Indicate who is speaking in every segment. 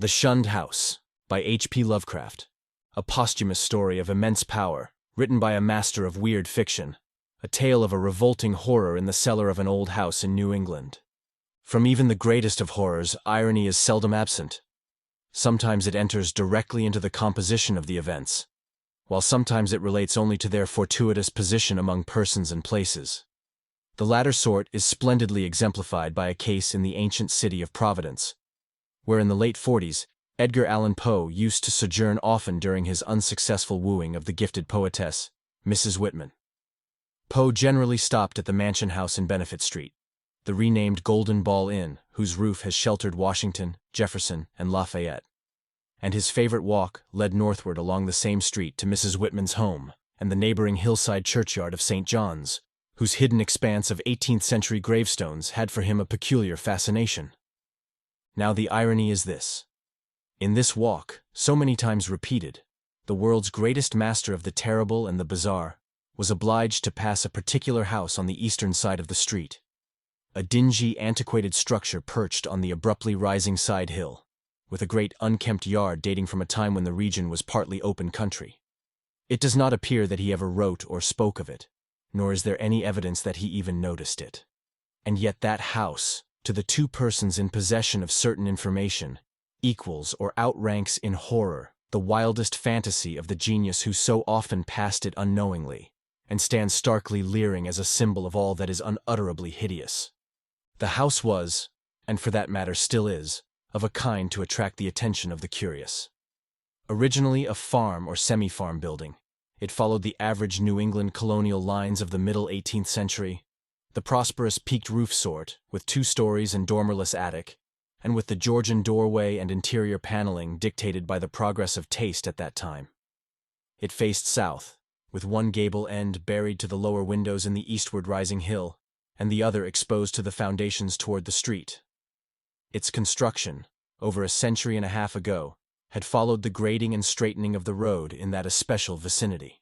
Speaker 1: The Shunned House, by H.P. Lovecraft, a posthumous story of immense power, written by a master of weird fiction, a tale of a revolting horror in the cellar of an old house in New England. From even the greatest of horrors, irony is seldom absent. Sometimes it enters directly into the composition of the events, while sometimes it relates only to their fortuitous position among persons and places. The latter sort is splendidly exemplified by a case in the ancient city of Providence, where in the late 40s, Edgar Allan Poe used to sojourn often during his unsuccessful wooing of the gifted poetess, Mrs. Whitman. Poe generally stopped at the mansion house in Benefit Street, the renamed Golden Ball Inn, whose roof has sheltered Washington, Jefferson, and Lafayette. And his favorite walk led northward along the same street to Mrs. Whitman's home and the neighboring hillside churchyard of St. John's, whose hidden expanse of 18th-century gravestones had for him a peculiar fascination. Now the irony is this. In this walk, so many times repeated, the world's greatest master of the terrible and the bizarre was obliged to pass a particular house on the eastern side of the street, a dingy, antiquated structure perched on the abruptly rising side hill, with a great unkempt yard dating from a time when the region was partly open country. It does not appear that he ever wrote or spoke of it, nor is there any evidence that he even noticed it. And yet that house, to the two persons in possession of certain information, equals or outranks in horror the wildest fantasy of the genius who so often passed it unknowingly, and stands starkly leering as a symbol of all that is unutterably hideous. The house was, and for that matter still is, of a kind to attract the attention of the curious. Originally a farm or semi-farm building, it followed the average New England colonial lines of the middle 18th century, the prosperous peaked roof sort, with 2 stories and dormerless attic, and with the Georgian doorway and interior paneling dictated by the progress of taste at that time. It faced south, with one gable end buried to the lower windows in the eastward rising hill, and the other exposed to the foundations toward the street. Its construction, over a century and a half ago, had followed the grading and straightening of the road in that especial vicinity.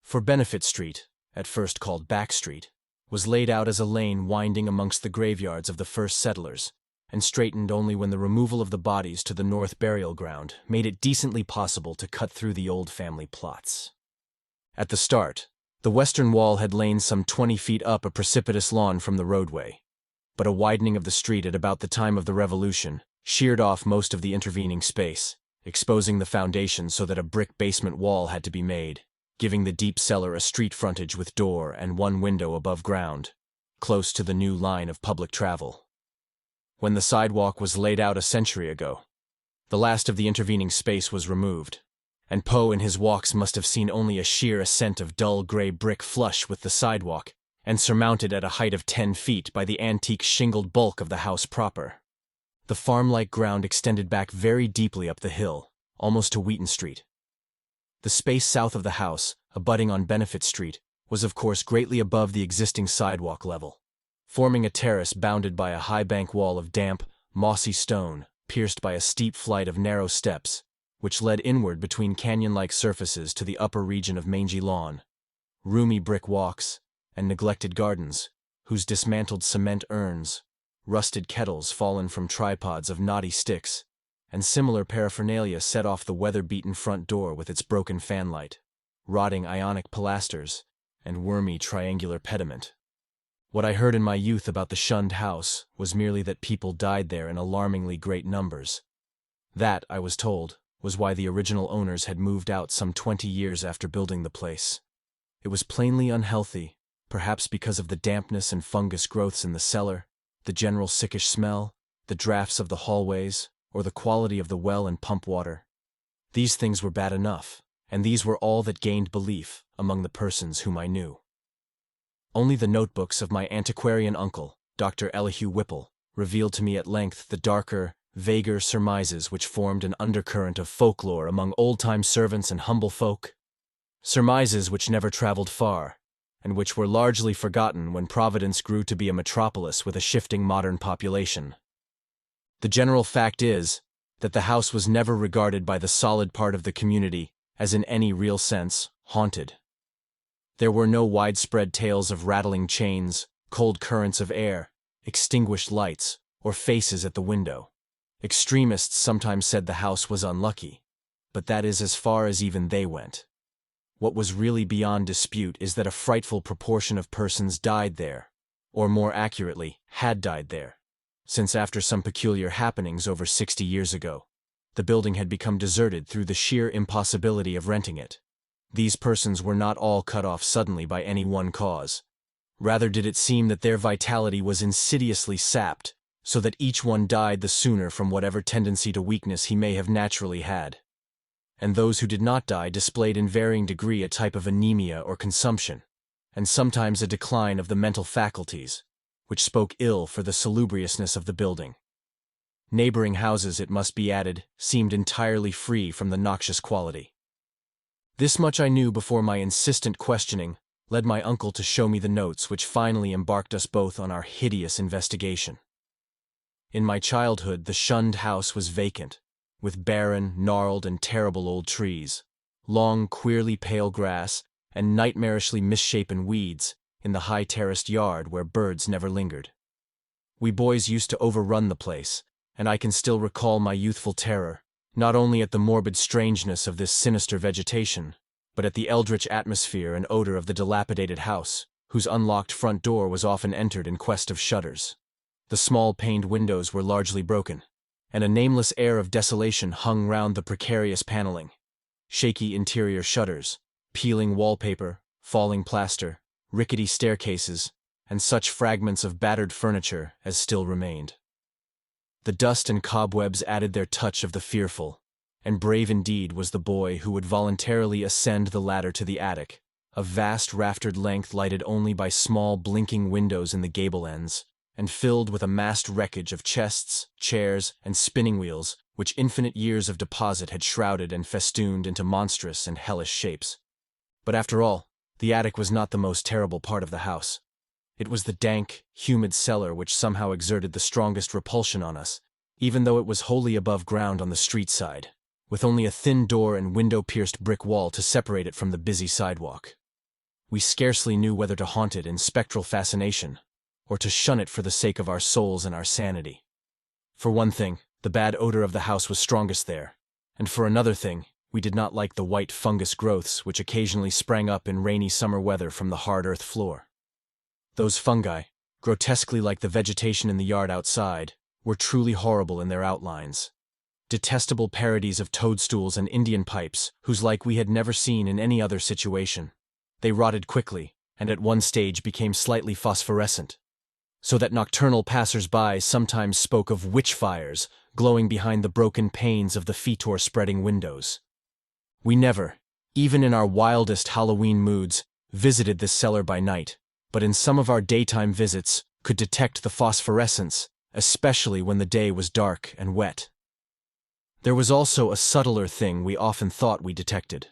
Speaker 1: For Benefit Street, at first called Back Street, was laid out as a lane winding amongst the graveyards of the first settlers, and straightened only when the removal of the bodies to the north burial ground made it decently possible to cut through the old family plots. At the start, the western wall had lain some 20 feet up a precipitous lawn from the roadway, but a widening of the street at about the time of the Revolution sheared off most of the intervening space, exposing the foundation so that a brick basement wall had to be made, giving the deep cellar a street frontage with door and one window above ground, close to the new line of public travel. When the sidewalk was laid out a century ago, the last of the intervening space was removed, and Poe in his walks must have seen only a sheer ascent of dull gray brick flush with the sidewalk, and surmounted at a height of 10 feet by the antique shingled bulk of the house proper. The farm-like ground extended back very deeply up the hill, almost to Wheaton Street. The space south of the house, abutting on Benefit Street, was of course greatly above the existing sidewalk level, forming a terrace bounded by a high bank wall of damp, mossy stone, pierced by a steep flight of narrow steps, which led inward between canyon-like surfaces to the upper region of mangy lawn, roomy brick walks, and neglected gardens, whose dismantled cement urns, rusted kettles fallen from tripods of knotty sticks, and similar paraphernalia set off the weather-beaten front door with its broken fanlight, rotting ionic pilasters, and wormy triangular pediment. What I heard in my youth about the Shunned House was merely that people died there in alarmingly great numbers. That, I was told, was why the original owners had moved out some 20 years after building the place. It was plainly unhealthy, perhaps because of the dampness and fungus growths in the cellar, the general sickish smell, the drafts of the hallways, or the quality of the well and pump water. These things were bad enough, and these were all that gained belief among the persons whom I knew. Only the notebooks of my antiquarian uncle, Dr. Elihu Whipple, revealed to me at length the darker, vaguer surmises which formed an undercurrent of folklore among old-time servants and humble folk. Surmises which never traveled far, and which were largely forgotten when Providence grew to be a metropolis with a shifting modern population. The general fact is that the house was never regarded by the solid part of the community as in any real sense haunted. There were no widespread tales of rattling chains, cold currents of air, extinguished lights, or faces at the window. Extremists sometimes said the house was unlucky, but that is as far as even they went. What was really beyond dispute is that a frightful proportion of persons died there, or more accurately, had died there, since after some peculiar happenings over 60 years ago, the building had become deserted through the sheer impossibility of renting it. These persons were not all cut off suddenly by any one cause. Rather did it seem that their vitality was insidiously sapped, so that each one died the sooner from whatever tendency to weakness he may have naturally had. And those who did not die displayed in varying degree a type of anemia or consumption, and sometimes a decline of the mental faculties, which spoke ill for the salubriousness of the building. Neighboring houses, it must be added, seemed entirely free from the noxious quality. This much I knew before my insistent questioning led my uncle to show me the notes which finally embarked us both on our hideous investigation. In my childhood, the Shunned house was vacant, with barren, gnarled, and terrible old trees, long, queerly pale grass, and nightmarishly misshapen weeds in the high terraced yard where birds never lingered. We boys used to overrun the place, and I can still recall my youthful terror, not only at the morbid strangeness of this sinister vegetation, but at the eldritch atmosphere and odor of the dilapidated house, whose unlocked front door was often entered in quest of shutters. The small paned windows were largely broken, and a nameless air of desolation hung round the precarious paneling. Shaky interior shutters, peeling wallpaper, falling plaster, rickety staircases, and such fragments of battered furniture as still remained. The dust and cobwebs added their touch of the fearful, and brave indeed was the boy who would voluntarily ascend the ladder to the attic, a vast raftered length lighted only by small blinking windows in the gable ends, and filled with a massed wreckage of chests, chairs, and spinning wheels which infinite years of deposit had shrouded and festooned into monstrous and hellish shapes. But after all, the attic was not the most terrible part of the house. It was the dank, humid cellar which somehow exerted the strongest repulsion on us, even though it was wholly above ground on the street side, with only a thin door and window-pierced brick wall to separate it from the busy sidewalk. We scarcely knew whether to haunt it in spectral fascination, or to shun it for the sake of our souls and our sanity. For one thing, the bad odor of the house was strongest there, and for another thing, we did not like the white fungus growths which occasionally sprang up in rainy summer weather from the hard earth floor. Those fungi, grotesquely like the vegetation in the yard outside, were truly horrible in their outlines. Detestable parodies of toadstools and Indian pipes, whose like we had never seen in any other situation. They rotted quickly, and at one stage became slightly phosphorescent, so that nocturnal passers-by sometimes spoke of witch fires glowing behind the broken panes of the fetor-spreading windows. We never, even in our wildest Halloween moods, visited this cellar by night, but in some of our daytime visits could detect the phosphorescence, especially when the day was dark and wet. There was also a subtler thing we often thought we detected.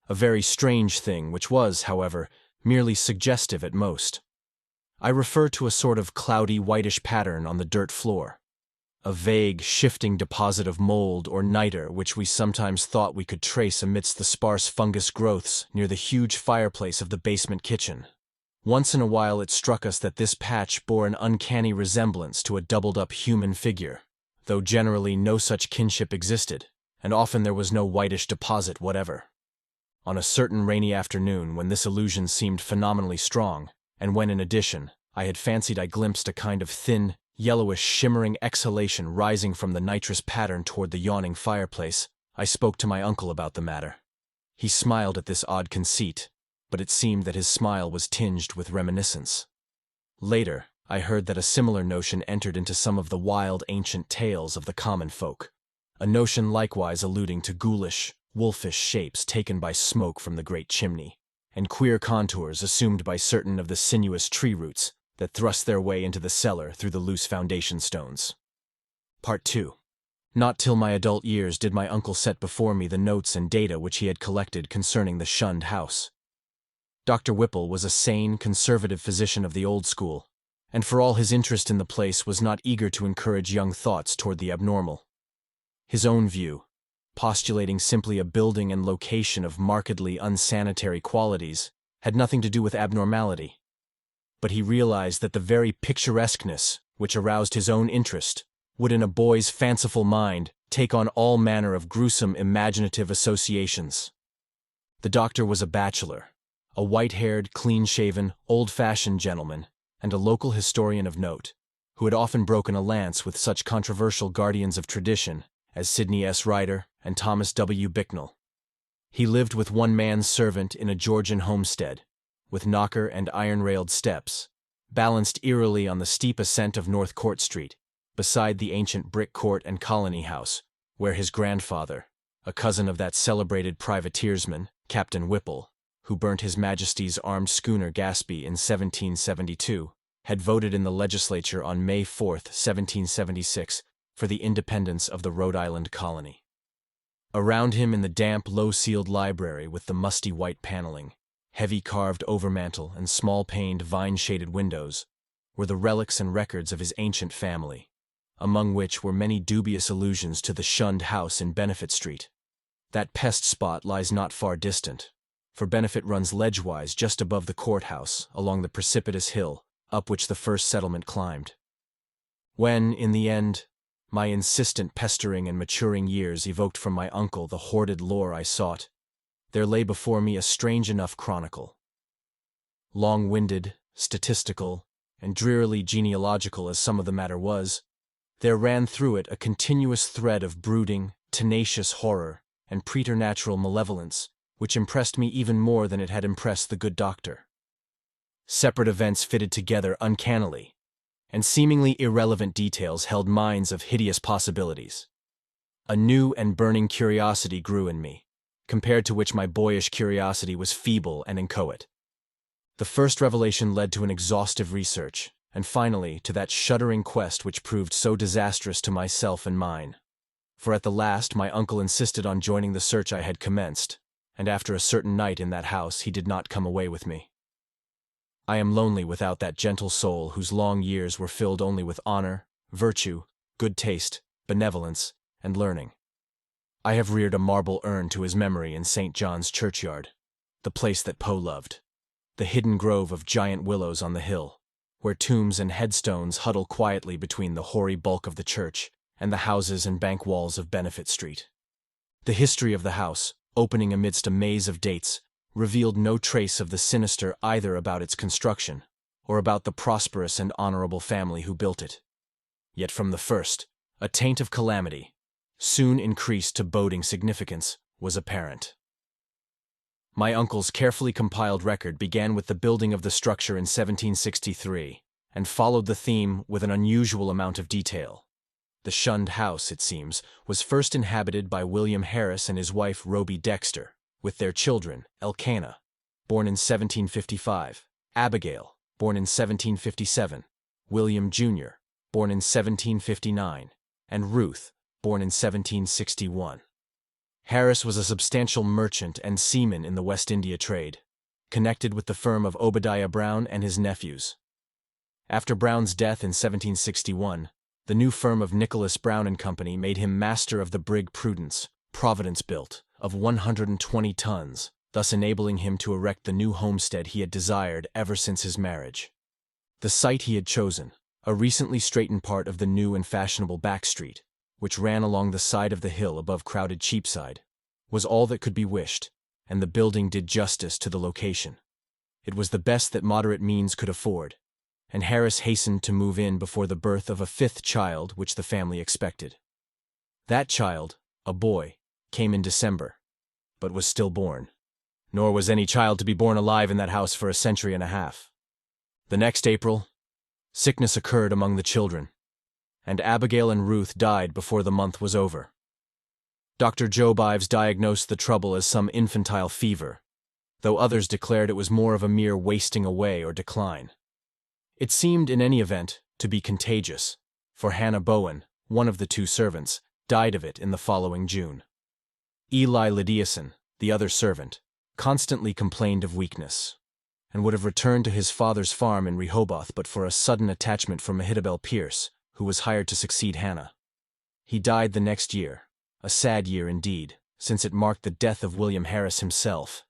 Speaker 1: A very strange thing which was, however, merely suggestive at most. I refer to a sort of cloudy whitish pattern on the dirt floor. A vague, shifting deposit of mold or niter which we sometimes thought we could trace amidst the sparse fungus growths near the huge fireplace of the basement kitchen. Once in a while it struck us that this patch bore an uncanny resemblance to a doubled-up human figure, though generally no such kinship existed, and often there was no whitish deposit whatever. On a certain rainy afternoon when this illusion seemed phenomenally strong, and when in addition, I had fancied I glimpsed a kind of thin, yellowish shimmering exhalation rising from the nitrous pattern toward the yawning fireplace, I spoke to my uncle about the matter. He smiled at this odd conceit, but it seemed that his smile was tinged with reminiscence. Later, I heard that a similar notion entered into some of the wild ancient tales of the common folk, a notion likewise alluding to ghoulish, wolfish shapes taken by smoke from the great chimney, and queer contours assumed by certain of the sinuous tree roots that thrust their way into the cellar through the loose foundation stones. Part 2. Not till my adult years did my uncle set before me the notes and data which he had collected concerning the Shunned house. Dr. Whipple was a sane, conservative physician of the old school, and for all his interest in the place was not eager to encourage young thoughts toward the abnormal. His own view, postulating simply a building and location of markedly unsanitary qualities, had nothing to do with abnormality. But he realized that the very picturesqueness which aroused his own interest would in a boy's fanciful mind take on all manner of gruesome imaginative associations. The doctor was a bachelor, a white-haired, clean-shaven, old-fashioned gentleman, and a local historian of note, who had often broken a lance with such controversial guardians of tradition as Sidney S. Ryder and Thomas W. Bicknell. He lived with one man-servant in a Georgian homestead, with knocker and iron-railed steps, balanced eerily on the steep ascent of North Court Street, beside the ancient brick court and colony house, where his grandfather, a cousin of that celebrated privateersman, Captain Whipple, who burnt His Majesty's armed schooner Gaspee in 1772, had voted in the legislature on May 4, 1776, for the independence of the Rhode Island colony. Around him in the damp, low-ceiled library with the musty white paneling, heavy carved overmantel and small-paned, vine-shaded windows, were the relics and records of his ancient family, among which were many dubious allusions to the Shunned house in Benefit Street. That pest spot lies not far distant, for Benefit runs ledgewise just above the courthouse along the precipitous hill up which the first settlement climbed. When, in the end, my insistent pestering and maturing years evoked from my uncle the hoarded lore I sought, there lay before me a strange enough chronicle. Long-winded, statistical, and drearily genealogical as some of the matter was, there ran through it a continuous thread of brooding, tenacious horror and preternatural malevolence, which impressed me even more than it had impressed the good doctor. Separate events fitted together uncannily, and seemingly irrelevant details held mines of hideous possibilities. A new and burning curiosity grew in me, compared to which my boyish curiosity was feeble and inchoate. The first revelation led to an exhaustive research, and finally to that shuddering quest which proved so disastrous to myself and mine. For at the last my uncle insisted on joining the search I had commenced, and after a certain night in that house he did not come away with me. I am lonely without that gentle soul whose long years were filled only with honor, virtue, good taste, benevolence, and learning. I have reared a marble urn to his memory in St. John's churchyard, the place that Poe loved, the hidden grove of giant willows on the hill, where tombs and headstones huddle quietly between the hoary bulk of the church and the houses and bank walls of Benefit Street. The history of the house, opening amidst a maze of dates, revealed no trace of the sinister either about its construction or about the prosperous and honorable family who built it. Yet from the first, a taint of calamity, soon increased to boding significance, was apparent. My uncle's carefully compiled record began with the building of the structure in 1763, and followed the theme with an unusual amount of detail. The Shunned house, it seems, was first inhabited by William Harris and his wife Roby Dexter, with their children, Elkanah, born in 1755, Abigail, born in 1757, William Jr., born in 1759, and Ruth, born in 1761. Harris was a substantial merchant and seaman in the West India trade, connected with the firm of Obadiah Brown and his nephews. After Brown's death in 1761, the new firm of Nicholas Brown and Company made him master of the brig Prudence, Providence-built, of 120 tons, thus enabling him to erect the new homestead he had desired ever since his marriage. The site he had chosen, a recently straightened part of the new and fashionable back street, which ran along the side of the hill above crowded Cheapside, was all that could be wished, and the building did justice to the location. It was the best that moderate means could afford, and Harris hastened to move in before the birth of a fifth child which the family expected. That child, a boy, came in December, but was stillborn, nor was any child to be born alive in that house for a century and a half. The next April, sickness occurred among the children, and Abigail and Ruth died before the month was over. Dr. Job Ives diagnosed the trouble as some infantile fever, though others declared it was more of a mere wasting away or decline. It seemed, in any event, to be contagious, for Hannah Bowen, one of the two servants, died of it in the following June. Eli Lydiason, the other servant, constantly complained of weakness, and would have returned to his father's farm in Rehoboth but for a sudden attachment from Mehitabel Pierce, who was hired to succeed Hannah. He died the next year, a sad year indeed, since it marked the death of William Harris himself,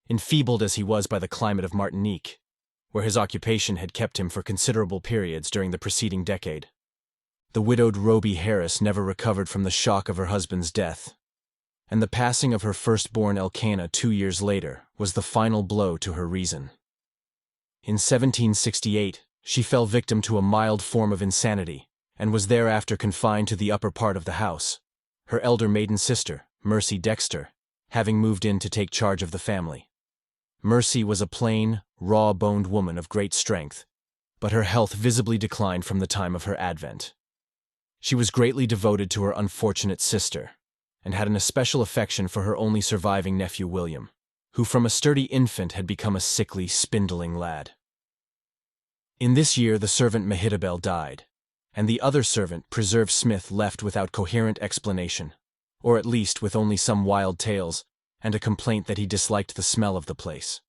Speaker 1: enfeebled as he was by the climate of Martinique, where his occupation had kept him for considerable periods during the preceding decade. The widowed Roby Harris never recovered from the shock of her husband's death, and the passing of her firstborn Elkanah 2 years later was the final blow to her reason. In 1768, she fell victim to a mild form of insanity and was thereafter confined to the upper part of the house, her elder maiden sister, Mercy Dexter, having moved in to take charge of the family. Mercy was a plain, raw-boned woman of great strength, but her health visibly declined from the time of her advent. She was greatly devoted to her unfortunate sister, and had an especial affection for her only surviving nephew William, who from a sturdy infant had become a sickly, spindling lad. In this year the servant Mehitabel died, and the other servant, Preserve Smith, left without coherent explanation, or at least with only some wild tales and a complaint that he disliked the smell of the place.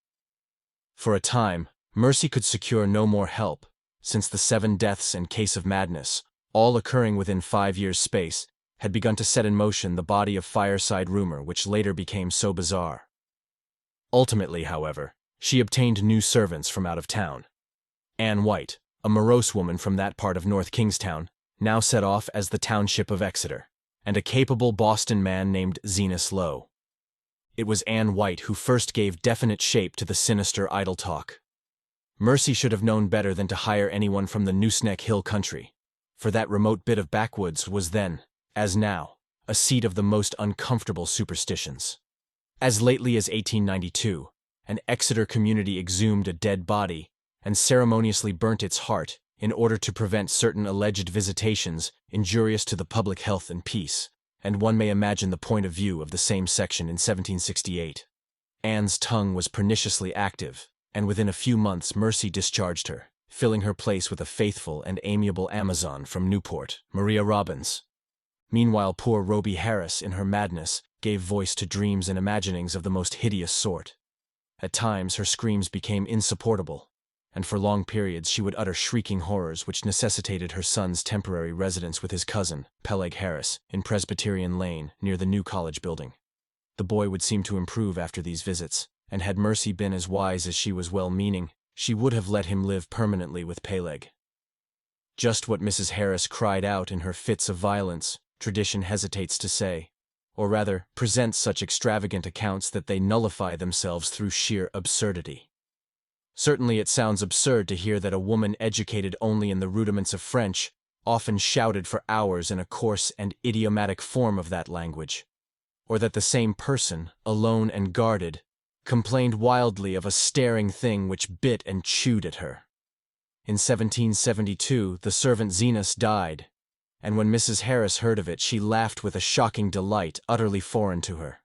Speaker 1: For a time, Mercy could secure no more help, since the 7 deaths and case of madness, all occurring within 5 years' space, had begun to set in motion the body of fireside rumor which later became so bizarre. Ultimately, however, she obtained new servants from out of town. Anne White, a morose woman from that part of North Kingstown, now set off as the township of Exeter, and a capable Boston man named Zenas Lowe. It was Anne White who first gave definite shape to the sinister idle talk. Mercy should have known better than to hire anyone from the Nooseneck Hill country, for that remote bit of backwoods was then, as now, a seat of the most uncomfortable superstitions. As lately as 1892, an Exeter community exhumed a dead body and ceremoniously burnt its heart in order to prevent certain alleged visitations injurious to the public health and peace, and one may imagine the point of view of the same section in 1768. Anne's tongue was perniciously active, and within a few months Mercy discharged her, filling her place with a faithful and amiable Amazon from Newport, Maria Robbins. Meanwhile poor Roby Harris, in her madness, gave voice to dreams and imaginings of the most hideous sort. At times her screams became insupportable, and for long periods she would utter shrieking horrors which necessitated her son's temporary residence with his cousin, Peleg Harris, in Presbyterian Lane, near the new college building. The boy would seem to improve after these visits, and had Mercy been as wise as she was well-meaning, she would have let him live permanently with Peleg. Just what Mrs. Harris cried out in her fits of violence, tradition hesitates to say, or rather, presents such extravagant accounts that they nullify themselves through sheer absurdity. Certainly it sounds absurd to hear that a woman educated only in the rudiments of French often shouted for hours in a coarse and idiomatic form of that language, or that the same person, alone and guarded, complained wildly of a staring thing which bit and chewed at her. In 1772, the servant Zenas died, and when Mrs. Harris heard of it, she laughed with a shocking delight utterly foreign to her.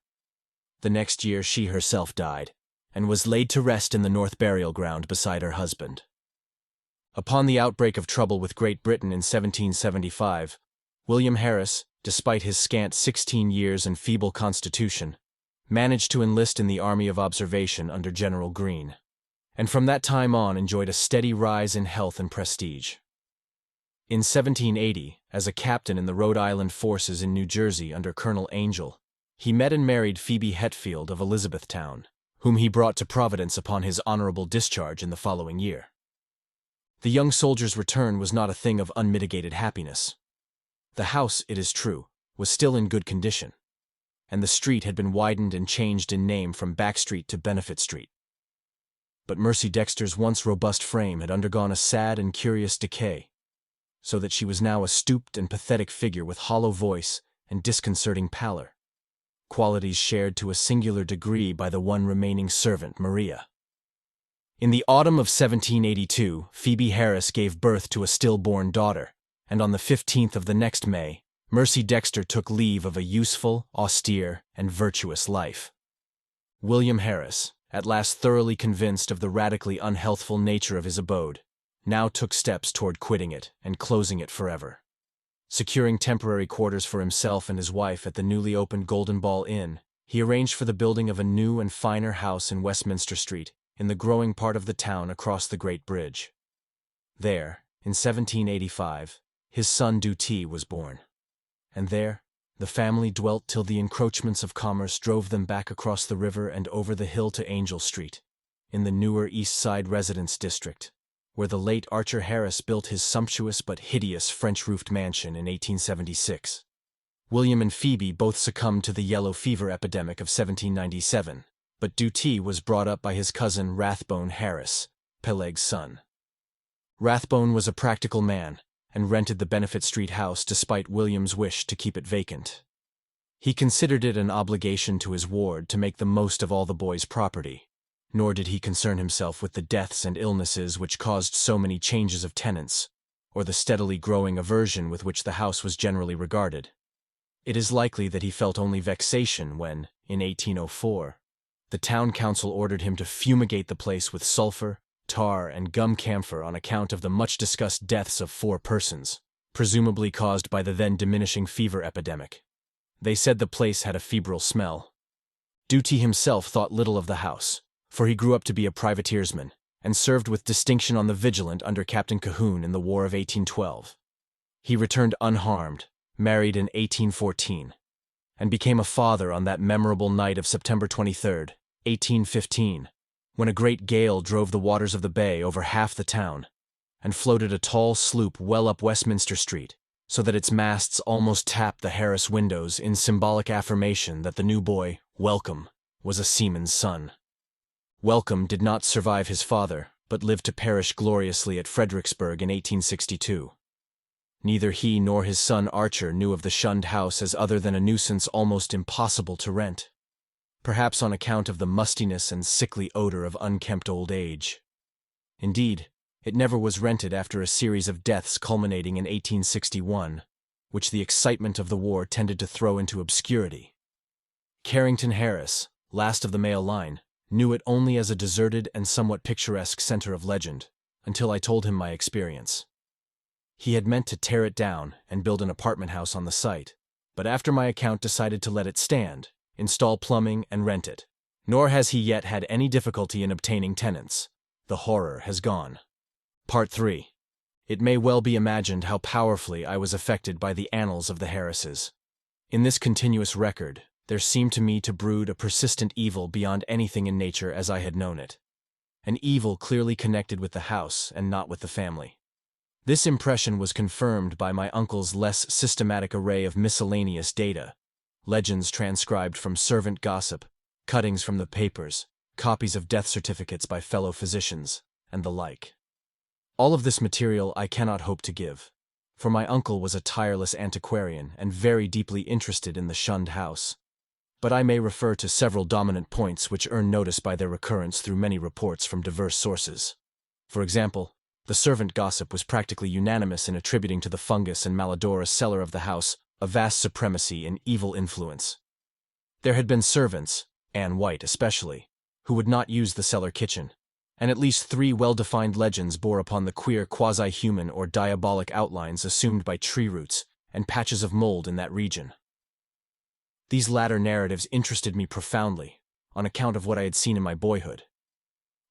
Speaker 1: The next year she herself died, and was laid to rest in the North Burial Ground beside her husband. Upon the outbreak of trouble with Great Britain in 1775, William Harris, despite his scant 16 years and feeble constitution, managed to enlist in the Army of Observation under General Greene, and from that time on enjoyed a steady rise in health and prestige. In 1780, as a captain in the Rhode Island forces in New Jersey under Colonel Angell, he met and married Phoebe Hetfield of Elizabethtown, whom he brought to Providence upon his honorable discharge in the following year. The young soldier's return was not a thing of unmitigated happiness. The house, it is true, was still in good condition, and the street had been widened and changed in name from Back Street to Benefit Street. But Mercy Dexter's once robust frame had undergone a sad and curious decay, so that she was now a stooped and pathetic figure with hollow voice and disconcerting pallor, qualities shared to a singular degree by the one remaining servant, Maria. In the autumn of 1782, Phoebe Harris gave birth to a stillborn daughter, and on the 15th of the next May, Mercy Dexter took leave of a useful, austere, and virtuous life. William Harris, at last thoroughly convinced of the radically unhealthful nature of his abode, now took steps toward quitting it and closing it forever. Securing temporary quarters for himself and his wife at the newly opened Golden Ball Inn, he arranged for the building of a new and finer house in Westminster Street, in the growing part of the town across the Great Bridge. There, in 1785, his son Dutee was born, and there the family dwelt till the encroachments of commerce drove them back across the river and over the hill to Angell Street, in the newer East Side residence district, where the late Archer Harris built his sumptuous but hideous French-roofed mansion in 1876. William and Phoebe both succumbed to the yellow fever epidemic of 1797, but Dutee was brought up by his cousin Rathbone Harris, Peleg's son. Rathbone was a practical man and rented the Benefit Street house despite William's wish to keep it vacant. He considered it an obligation to his ward to make the most of all the boy's property, nor did he concern himself with the deaths and illnesses which caused so many changes of tenants, or the steadily growing aversion with which the house was generally regarded. It is likely that he felt only vexation when, in 1804, the town council ordered him to fumigate the place with sulfur, tar, and gum camphor on account of the much-discussed deaths of 4 persons, presumably caused by the then diminishing fever epidemic. They said the place had a febrile smell. Dutee himself thought little of the house, for he grew up to be a privateersman and served with distinction on the Vigilant under Captain Cahoon in the War of 1812. He returned unharmed, married in 1814, and became a father on that memorable night of September 23, 1815, when a great gale drove the waters of the bay over half the town and floated a tall sloop well up Westminster Street, so that its masts almost tapped the Harris windows in symbolic affirmation that the new boy, Welcome, was a seaman's son. Welcome did not survive his father, but lived to perish gloriously at Fredericksburg in 1862. Neither he nor his son Archer knew of the Shunned house as other than a nuisance almost impossible to rent, perhaps on account of the mustiness and sickly odor of unkempt old age. Indeed, it never was rented after a series of deaths culminating in 1861, which the excitement of the war tended to throw into obscurity. Carrington Harris, last of the male line, knew it only as a deserted and somewhat picturesque center of legend, until I told him my experience. He had meant to tear it down and build an apartment house on the site, but after my account decided to let it stand, install plumbing, and rent it. Nor has he yet had any difficulty in obtaining tenants. The horror has gone. Part 3. It may well be imagined how powerfully I was affected by the annals of the Harrises. In this continuous record, there seemed to me to brood a persistent evil beyond anything in nature as I had known it. An evil clearly connected with the house and not with the family. This impression was confirmed by my uncle's less systematic array of miscellaneous data, legends transcribed from servant gossip, cuttings from the papers, copies of death certificates by fellow physicians, and the like. All of this material I cannot hope to give, for my uncle was a tireless antiquarian and very deeply interested in the Shunned house. But I may refer to several dominant points which earn notice by their recurrence through many reports from diverse sources. For example, the servant gossip was practically unanimous in attributing to the fungus and malodorous cellar of the house a vast supremacy and evil influence. There had been servants, Anne White especially, who would not use the cellar kitchen, and at least 3 well-defined legends bore upon the queer quasi-human or diabolic outlines assumed by tree roots and patches of mold in that region. These latter narratives interested me profoundly, on account of what I had seen in my boyhood.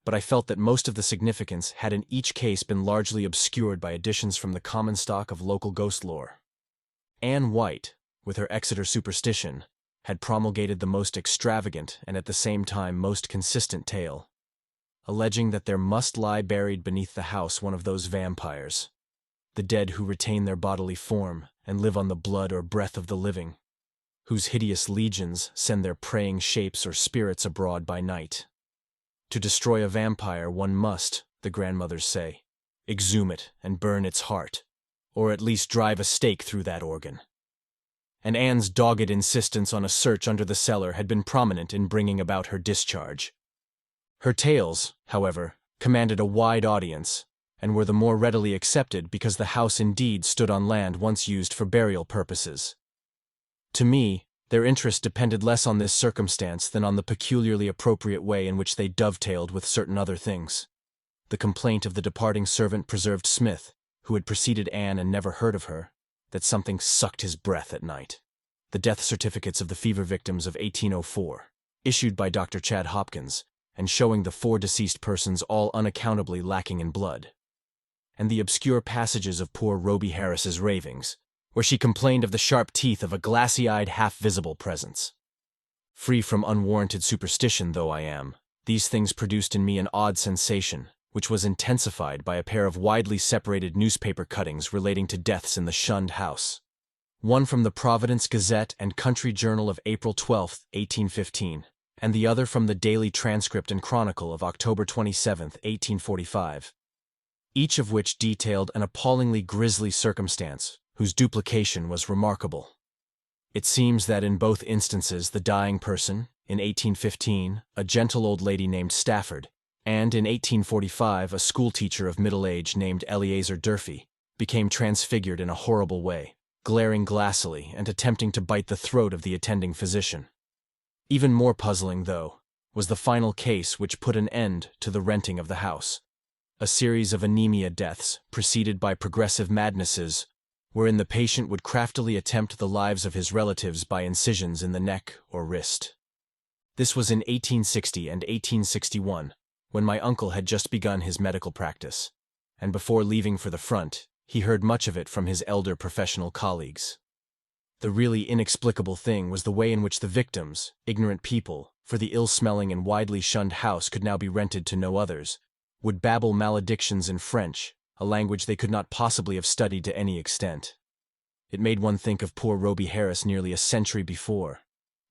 Speaker 1: But I felt that most of the significance had in each case been largely obscured by additions from the common stock of local ghost lore. Anne White, with her Exeter superstition, had promulgated the most extravagant and at the same time most consistent tale, alleging that there must lie buried beneath the house one of those vampires, the dead who retain their bodily form and live on the blood or breath of the living, whose hideous legions send their preying shapes or spirits abroad by night. To destroy a vampire one must, the grandmothers say, exhume it and burn its heart, or at least drive a stake through that organ. And Anne's dogged insistence on a search under the cellar had been prominent in bringing about her discharge. Her tales, however, commanded a wide audience, and were the more readily accepted because the house indeed stood on land once used for burial purposes. To me, their interest depended less on this circumstance than on the peculiarly appropriate way in which they dovetailed with certain other things. The complaint of the departing servant Preserved Smith, who had preceded Anne and never heard of her, that something sucked his breath at night. The death certificates of the fever victims of 1804, issued by Dr. Chad Hopkins, and showing the 4 deceased persons all unaccountably lacking in blood. And the obscure passages of poor Rhoby Harris's ravings, where she complained of the sharp teeth of a glassy-eyed, half-visible presence. Free from unwarranted superstition though I am, these things produced in me an odd sensation, which was intensified by a pair of widely separated newspaper cuttings relating to deaths in the Shunned house. One from the Providence Gazette and Country Journal of April 12, 1815, and the other from the Daily Transcript and Chronicle of October 27, 1845, each of which detailed an appallingly grisly circumstance whose duplication was remarkable. It seems that in both instances the dying person, in 1815, a gentle old lady named Stafford, and in 1845 a schoolteacher of middle age named Eleazar Durfee, became transfigured in a horrible way, glaring glassily and attempting to bite the throat of the attending physician. Even more puzzling, though, was the final case which put an end to the renting of the house. A series of anemia deaths, preceded by progressive madnesses, wherein the patient would craftily attempt the lives of his relatives by incisions in the neck or wrist. This was in 1860 and 1861, when my uncle had just begun his medical practice, and before leaving for the front, he heard much of it from his elder professional colleagues. The really inexplicable thing was the way in which the victims, ignorant people, for the ill-smelling and widely shunned house could now be rented to no others, would babble maledictions in French, a language they could not possibly have studied to any extent. It made one think of poor Roby Harris nearly a century before,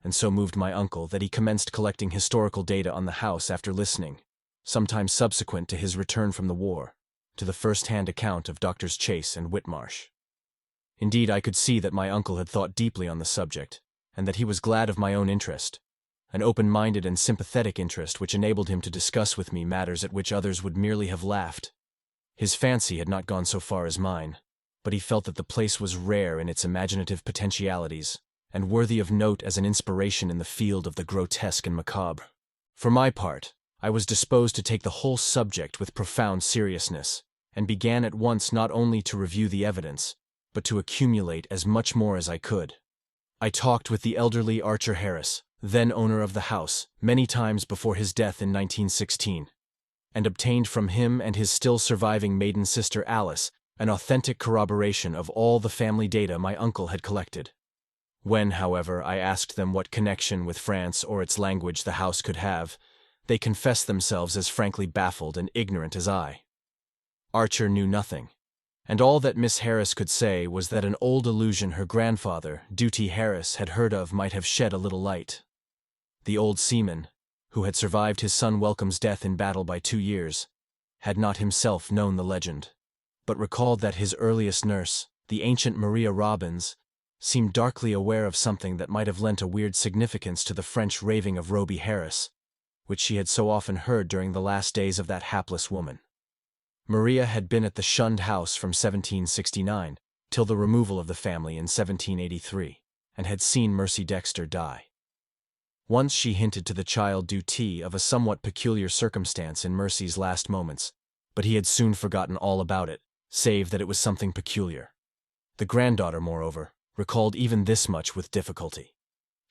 Speaker 1: and so moved my uncle that he commenced collecting historical data on the house after listening, sometime subsequent to his return from the war, to the first-hand account of Doctors Chase and Whitmarsh. Indeed, I could see that my uncle had thought deeply on the subject, and that he was glad of my own interest, an open-minded and sympathetic interest which enabled him to discuss with me matters at which others would merely have laughed. His fancy had not gone so far as mine, but he felt that the place was rare in its imaginative potentialities, and worthy of note as an inspiration in the field of the grotesque and macabre. For my part, I was disposed to take the whole subject with profound seriousness, and began at once not only to review the evidence, but to accumulate as much more as I could. I talked with the elderly Archer Harris, then owner of the house, many times before his death in 1916, and obtained from him and his still surviving maiden sister Alice an authentic corroboration of all the family data my uncle had collected. When, however, I asked them what connection with France or its language the house could have, they confessed themselves as frankly baffled and ignorant as I. Archer knew nothing, and all that Miss Harris could say was that an old illusion her grandfather, Duty Harris, had heard of might have shed a little light. The old seaman, who had survived his son Welcome's death in battle by 2 years, had not himself known the legend, but recalled that his earliest nurse, the ancient Maria Robbins, seemed darkly aware of something that might have lent a weird significance to the French raving of Roby Harris, which she had so often heard during the last days of that hapless woman. Maria had been at the Shunned house from 1769 till the removal of the family in 1783, and had seen Mercy Dexter die. Once she hinted to the child Duty of a somewhat peculiar circumstance in Mercy's last moments, but he had soon forgotten all about it, save that it was something peculiar. The granddaughter, moreover, recalled even this much with difficulty.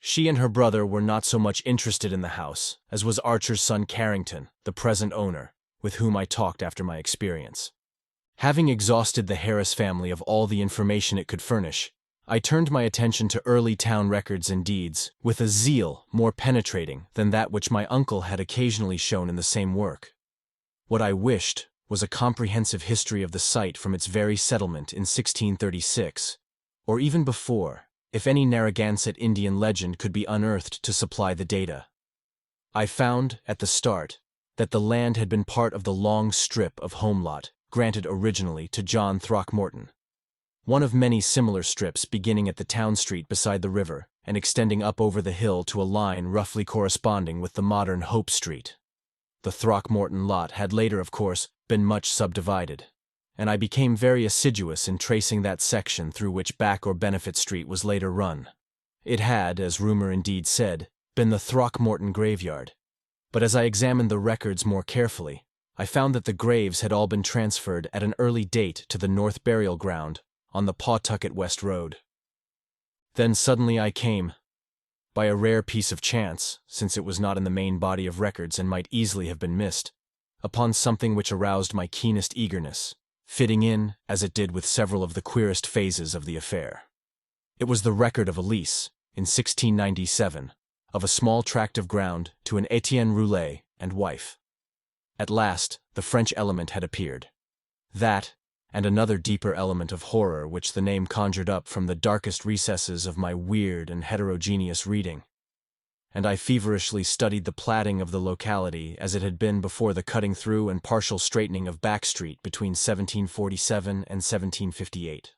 Speaker 1: She and her brother were not so much interested in the house as was Archer's son Carrington, the present owner, with whom I talked after my experience. Having exhausted the Harris family of all the information it could furnish, I turned my attention to early town records and deeds with a zeal more penetrating than that which my uncle had occasionally shown in the same work. What I wished was a comprehensive history of the site from its very settlement in 1636, or even before, if any Narragansett Indian legend could be unearthed to supply the data. I found, at the start, that the land had been part of the long strip of home lot granted originally to John Throckmorton, one of many similar strips beginning at the town street beside the river and extending up over the hill to a line roughly corresponding with the modern Hope Street. The Throckmorton lot had later, of course, been much subdivided, and I became very assiduous in tracing that section through which Back or Benefit Street was later run. It had, as rumor indeed said, been the Throckmorton graveyard, but as I examined the records more carefully, I found that the graves had all been transferred at an early date to the North Burial Ground on the Pawtucket West Road. Then suddenly I came, by a rare piece of chance, since it was not in the main body of records and might easily have been missed, upon something which aroused my keenest eagerness, fitting in, as it did with several of the queerest phases of the affair. It was the record of a lease, in 1697, of a small tract of ground to an Etienne Roulet and wife. At last, the French element had appeared. That, and another deeper element of horror which the name conjured up from the darkest recesses of my weird and heterogeneous reading. And I feverishly studied the platting of the locality as it had been before the cutting through and partial straightening of Back Street between 1747 and 1758.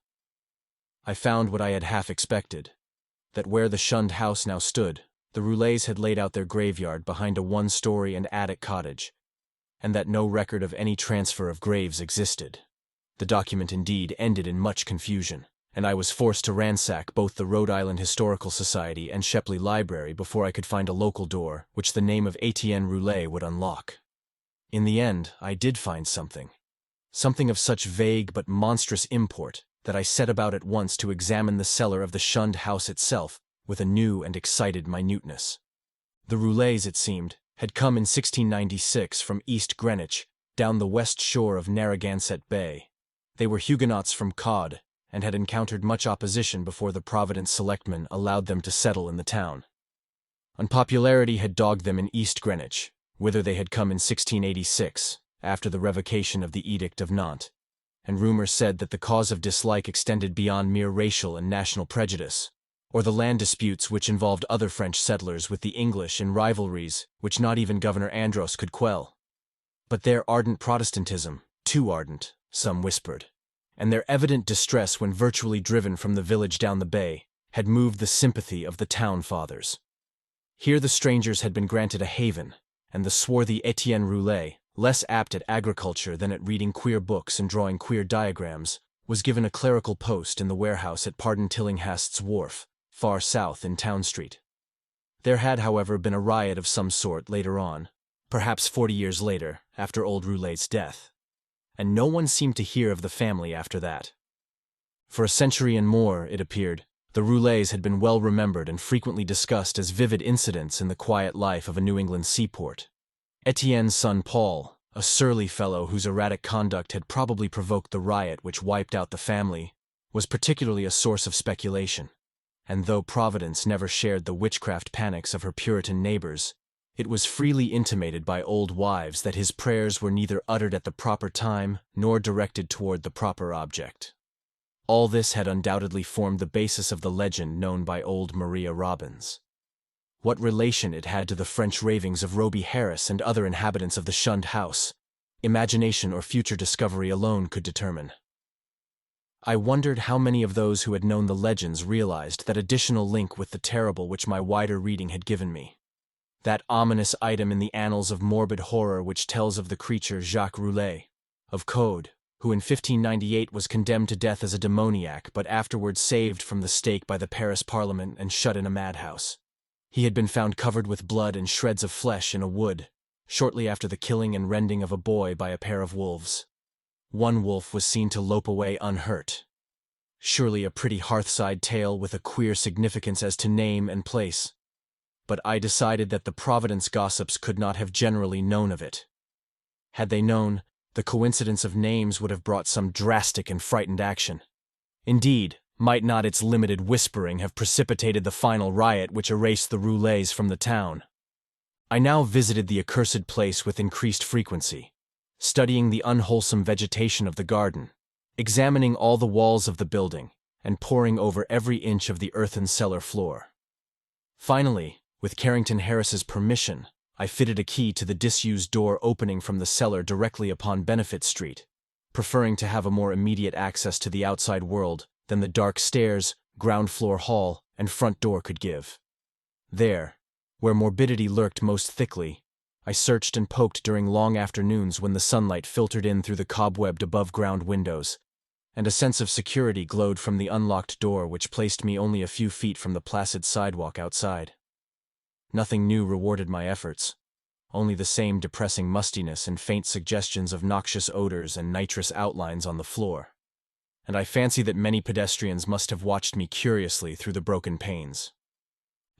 Speaker 1: I found what I had half expected, that where the Shunned house now stood, the Roulets had laid out their graveyard behind a one-story and attic cottage, and that no record of any transfer of graves existed. The document indeed ended in much confusion, and I was forced to ransack both the Rhode Island Historical Society and Shepley Library before I could find a local door which the name of Etienne Roulet would unlock. In the end, I did find something of such vague but monstrous import that I set about at once to examine the cellar of the Shunned house itself with a new and excited minuteness. The Roulets, it seemed, had come in 1696 from East Greenwich, down the west shore of Narragansett Bay. They were Huguenots from Cod, and had encountered much opposition before the Providence selectmen allowed them to settle in the town. Unpopularity had dogged them in East Greenwich, whither they had come in 1686, after the revocation of the Edict of Nantes, and rumor said that the cause of dislike extended beyond mere racial and national prejudice, or the land disputes which involved other French settlers with the English in rivalries which not even Governor Andros could quell. But their ardent Protestantism, too ardent, some whispered, and their evident distress when virtually driven from the village down the bay, had moved the sympathy of the town fathers. Here the strangers had been granted a haven, and the swarthy Etienne Roulet, less apt at agriculture than at reading queer books and drawing queer diagrams, was given a clerical post in the warehouse at Pardon Tillinghast's wharf, far south in Town Street. There had, however, been a riot of some sort later on, perhaps 40 years later, after old Roulet's death, and no one seemed to hear of the family after that. For a century and more, it appeared, the Roulets had been well remembered and frequently discussed as vivid incidents in the quiet life of a New England seaport. Etienne's son Paul, a surly fellow whose erratic conduct had probably provoked the riot which wiped out the family, was particularly a source of speculation, and though Providence never shared the witchcraft panics of her Puritan neighbors, it was freely intimated by old wives that his prayers were neither uttered at the proper time nor directed toward the proper object. All this had undoubtedly formed the basis of the legend known by old Maria Robbins. What relation it had to the French ravings of Roby Harris and other inhabitants of the Shunned house, imagination or future discovery alone could determine. I wondered how many of those who had known the legends realized that additional link with the terrible which my wider reading had given me. That ominous item in the annals of morbid horror which tells of the creature Jacques Roulet, of Code, who in 1598 was condemned to death as a demoniac but afterwards saved from the stake by the Paris Parliament and shut in a madhouse. He had been found covered with blood and shreds of flesh in a wood, shortly after the killing and rending of a boy by a pair of wolves. One wolf was seen to lope away unhurt. Surely a pretty hearthside tale with a queer significance as to name and place. But I decided that the Providence gossips could not have generally known of it. Had they known, the coincidence of names would have brought some drastic and frightened action. Indeed, might not its limited whispering have precipitated the final riot which erased the Roulets from the town? I now visited the accursed place with increased frequency, studying the unwholesome vegetation of the garden, examining all the walls of the building, and poring over every inch of the earthen cellar floor. Finally, with Carrington Harris's permission, I fitted a key to the disused door opening from the cellar directly upon Benefit Street, preferring to have a more immediate access to the outside world than the dark stairs, ground-floor hall, and front door could give. There, where morbidity lurked most thickly, I searched and poked during long afternoons when the sunlight filtered in through the cobwebbed above-ground windows, and a sense of security glowed from the unlocked door which placed me only a few feet from the placid sidewalk outside. Nothing new rewarded my efforts, only the same depressing mustiness and faint suggestions of noxious odors and nitrous outlines on the floor. And I fancy that many pedestrians must have watched me curiously through the broken panes.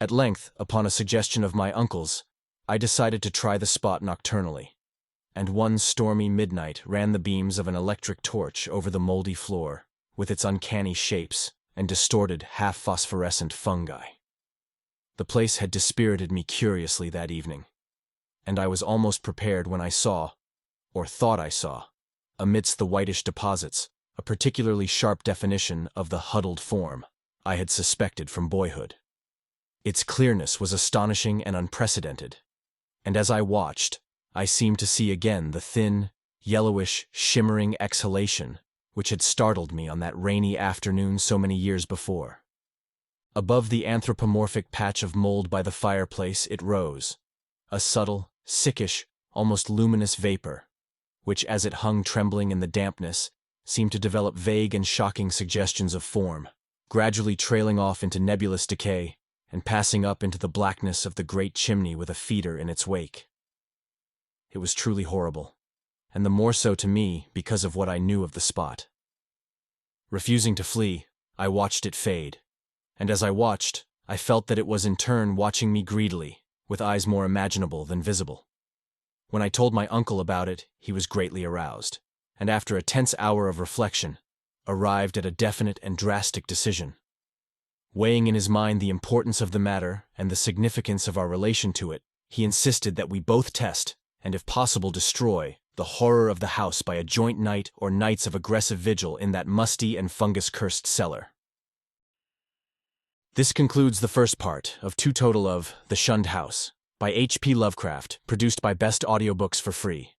Speaker 1: At length, upon a suggestion of my uncle's, I decided to try the spot nocturnally, and one stormy midnight ran the beams of an electric torch over the moldy floor, with its uncanny shapes and distorted, half-phosphorescent fungi. The place had dispirited me curiously that evening, and I was almost prepared when I saw, or thought I saw, amidst the whitish deposits, a particularly sharp definition of the huddled form I had suspected from boyhood. Its clearness was astonishing and unprecedented, and as I watched, I seemed to see again the thin, yellowish, shimmering exhalation which had startled me on that rainy afternoon so many years before. Above the anthropomorphic patch of mold by the fireplace it rose, a subtle, sickish, almost luminous vapor, which as it hung trembling in the dampness, seemed to develop vague and shocking suggestions of form, gradually trailing off into nebulous decay and passing up into the blackness of the great chimney with a feeder in its wake. It was truly horrible, and the more so to me because of what I knew of the spot. Refusing to flee, I watched it fade, and as I watched, I felt that it was in turn watching me greedily, with eyes more imaginable than visible. When I told my uncle about it, he was greatly aroused, and after a tense hour of reflection, arrived at a definite and drastic decision. Weighing in his mind the importance of the matter and the significance of our relation to it, he insisted that we both test, and if possible destroy, the horror of the house by a joint night or nights of aggressive vigil in that musty and fungus-cursed cellar. This concludes the first part of two total of The Shunned House by H.P. Lovecraft, produced by Best Audiobooks for free.